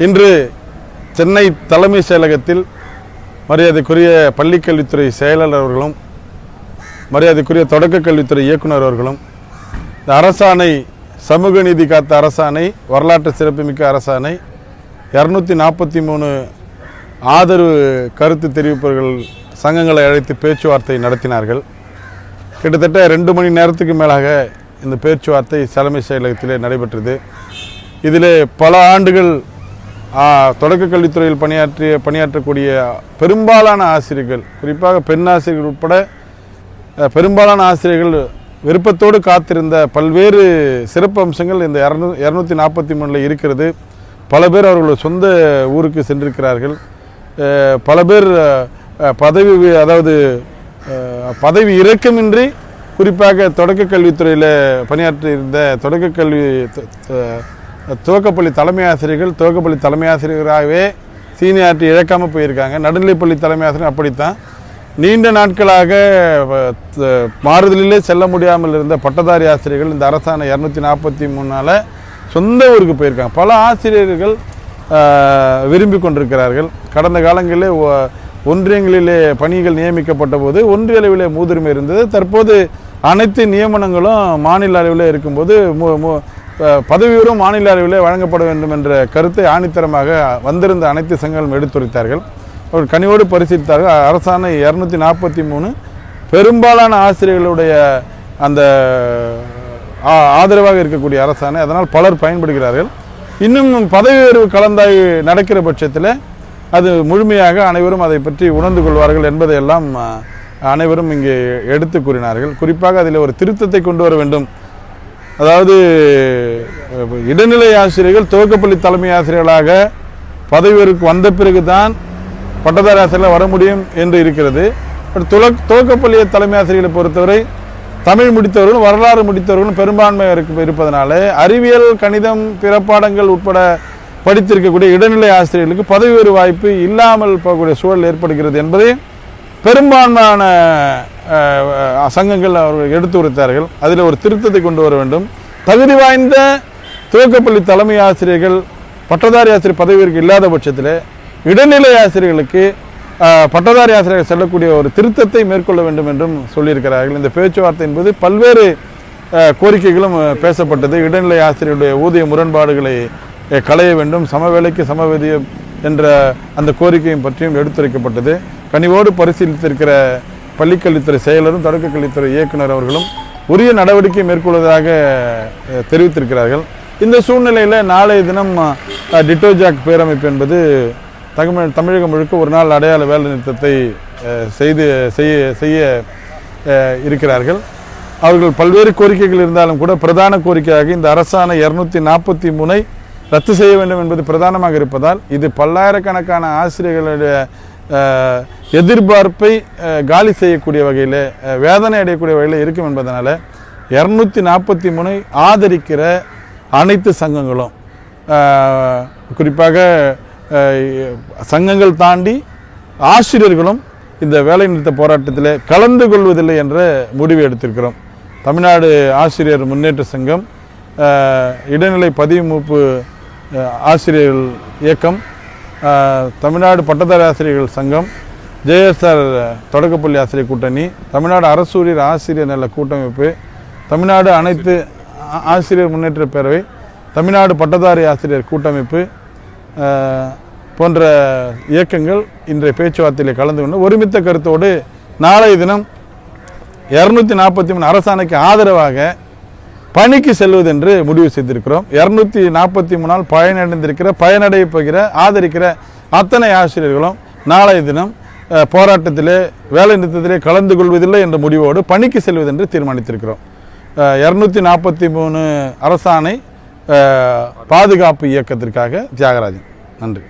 இன்று சென்னை தலைமை செயலகத்தில் மரியாதைக்குரிய பள்ளிக்கல்வித்துறை செயலாளர் அவர்களும் மரியாதைக்குரிய தொடக்க கல்வித்துறை இயக்குனர் அவர்களும் இந்த அரசாணை சமூக நீதி காத்த அரசாணை வரலாற்று சிறப்புமிக்க அரசாணை 243 ஆதரவு கருத்து தெரிவிப்பவர்கள் சங்கங்களை அழைத்து பேச்சுவார்த்தை நடத்தினார்கள். கிட்டத்தட்ட 2 மணி நேரத்துக்கு மேலாக இந்த பேச்சுவார்த்தை தலைமை செயலகத்திலே நடைபெற்றது. இதிலே பல ஆண்டுகள் தொடக்க கல்வித்துறையில் பணியாற்றக்கூடிய பெரும்பாலான ஆசிரியர்கள், குறிப்பாக பெண் ஆசிரியர்கள் உட்பட பெரும்பாலான ஆசிரியர்கள் விருப்பத்தோடு காத்திருந்த பல்வேறு சிறப்பு அம்சங்கள் இந்த 243 இருக்கிறது. பல பேர் அவர்கள் சொந்த ஊருக்கு சென்றிருக்கிறார்கள். பல பேர் பதவி இறக்கமின்றி குறிப்பாக தொடக்க கல்வித்துறையில் பணியாற்றியிருந்த துவக்கப்பள்ளி தலைமை ஆசிரியர்கள் துவக்கப்பள்ளி தலைமை ஆசிரியராகவே சீனியாரிட்டி இழக்காமல் போயிருக்காங்க. நடுநிலைப்பள்ளி தலைமை ஆசிரியர் அப்படித்தான். நீண்ட நாட்களாக மாறுதலிலே செல்ல முடியாமல் இருந்த பட்டதாரி ஆசிரியர்கள் இந்த அரசாணை 243 சொந்த ஊருக்கு போயிருக்காங்க. பல ஆசிரியர்கள் விரும்பி கொண்டிருக்கிறார்கள். கடந்த காலங்களிலே ஒன்றியங்களிலே பணிகள் நியமிக்கப்பட்ட போது ஒன்றிய அளவிலே முன்னுரிமை இருந்தது. தற்போது அனைத்து நியமனங்களும் மாநில அளவில் இருக்கும்போது பதவியுறும் மாநில அளவிலே வழங்கப்பட வேண்டும் என்ற கருத்தை ஆணித்தரமாக வந்திருந்த அனைத்து சங்கங்களும் எடுத்துரைத்தார்கள். அவர் கனிவோடு பரிசீலித்தார்கள். அரசாணை 243 பெரும்பாலான ஆசிரியர்களுடைய அந்த ஆதரவாக இருக்கக்கூடிய அரசாணை. அதனால் பலர் பயன்படுகிறார்கள். இன்னும் பதவி உயர்வு கலந்தாய்வு நடக்கிற பட்சத்தில் அது முழுமையாக அனைவரும் அதை பற்றி உணர்ந்து கொள்வார்கள் என்பதையெல்லாம் அனைவரும் இங்கே எடுத்து கூறினார்கள். குறிப்பாக அதில் ஒரு திருத்தத்தை கொண்டு வர வேண்டும். அதாவது இடைநிலை ஆசிரியர்கள் துவக்கப்பள்ளி தலைமை ஆசிரியர்களாக பதவி உயர்வுக்கு வந்த பிறகுதான் பட்டதாரி ஆசிரியர்கள் வர முடியும் என்று இருக்கிறது. துவக்கப்பள்ளி தலைமை ஆசிரியர்களை பொறுத்தவரை தமிழ் முடித்தவர்களும் வரலாறு முடித்தவர்களும் பெரும்பான்மையாக இருப்பதனால அறிவியல், கணிதம், பிற பாடங்கள் உட்பட படித்திருக்கக்கூடிய இடைநிலை ஆசிரியர்களுக்கு பதவி உயர்வு வாய்ப்பு இல்லாமல் போகக்கூடிய சூழல் ஏற்படுகிறது என்பதை பெரும்பான்மையான சங்கங்கள் அவர்கள் எடுத்து உரைத்தார்கள். அதில் ஒரு திருத்தத்தை கொண்டு வர வேண்டும். தகுதி வாய்ந்த துவக்கப்பள்ளி தலைமை ஆசிரியர்கள் பட்டதாரி ஆசிரியர் பதவி உயர்வு இல்லாத பட்சத்தில் இடைநிலை ஆசிரியர்களுக்கு பட்டதாரி ஆசிரியர்கள் செல்லக்கூடிய ஒரு திருத்தத்தை மேற்கொள்ள வேண்டும் என்றும் சொல்லியிருக்கிறார்கள். இந்த பேச்சுவார்த்தை என்பது பல்வேறு கோரிக்கைகளும் பேசப்பட்டது. இடைநிலை ஆசிரியருடைய ஊதிய முரண்பாடுகளை களைய வேண்டும், சமவேளைக்கு சமவெதியம் என்ற அந்த கோரிக்கையும் பற்றியும் எடுத்துரைக்கப்பட்டது. கனிவோடு பரிசீலித்திருக்கிற பள்ளிக்கல்வித்துறை செயலரும் தொடக்க கல்வித்துறை இயக்குனர் அவர்களும் உரிய நடவடிக்கை மேற்கொள்வதாக தெரிவித்திருக்கிறார்கள். இந்த சூழ்நிலையில் நாளைய தினம் டிட்டோஜாக் பேரமைப்பு என்பது தமிழகம் முழுக்க ஒரு நாள் அடையாள வேலை நிறுத்தத்தை செய்ய இருக்கிறார்கள். அவர்கள் பல்வேறு கோரிக்கைகள் இருந்தாலும் கூட பிரதான கோரிக்கையாக இந்த அரசாணை 243 ரத்து செய்ய வேண்டும் என்பது பிரதானமாக இருப்பதால் இது பல்லாயிரக்கணக்கான ஆசிரியர்களுடைய எதிர்பார்ப்பை காலி செய்யக்கூடிய வகையில், வேதனை அடையக்கூடிய வகையில் இருக்கும் என்பதனால 243 ஆதரிக்கிற அனைத்து சங்கங்களும், குறிப்பாக சங்கங்கள் தாண்டி ஆசிரியர்களும் இந்த வேலைநிறுத்த போராட்டத்தில் கலந்து கொள்வதில்லை என்ற முடிவை எடுத்திருக்கிறோம். தமிழ்நாடு ஆசிரியர் முன்னேற்ற சங்கம், இடைநிலை பதிவுமூப்பு ஆசிரியர்கள் இயக்கம், தமிழ்நாடு பட்டதாரி ஆசிரியர்கள் சங்கம், ஜேஎஸ்ஆர் தொடக்கப்பள்ளி ஆசிரியர் கூட்டணி, தமிழ்நாடு அரசூழியர் ஆசிரியர் நல கூட்டமைப்பு, தமிழ்நாடு அனைத்து ஆசிரியர் முன்னேற்ற பேரவை, தமிழ்நாடு பட்டதாரி ஆசிரியர் கூட்டமைப்பு போன்ற இயக்கங்கள் இன்றைய பேச்சுவார்த்தையில் கலந்து கொண்டு ஒருமித்த கருத்தோடு நாளைய தினம் 243 அரசாணைக்கு ஆதரவாக பணிக்கு செல்வது என்று முடிவு செய்திருக்கிறோம். 243 பயனடைய போகிற ஆதரிக்கிற அத்தனை ஆசிரியர்களும் நாளைய தினம் போராட்டத்திலே வேலை நிறுத்தத்திலே கலந்து கொள்வதில்லை என்ற முடிவோடு பணிக்கு செல்வது என்று தீர்மானித்திருக்கிறோம். 243 அரசாணை பாதுகாப்பு இயக்கத்திற்காக தியாகராஜன். நன்றி.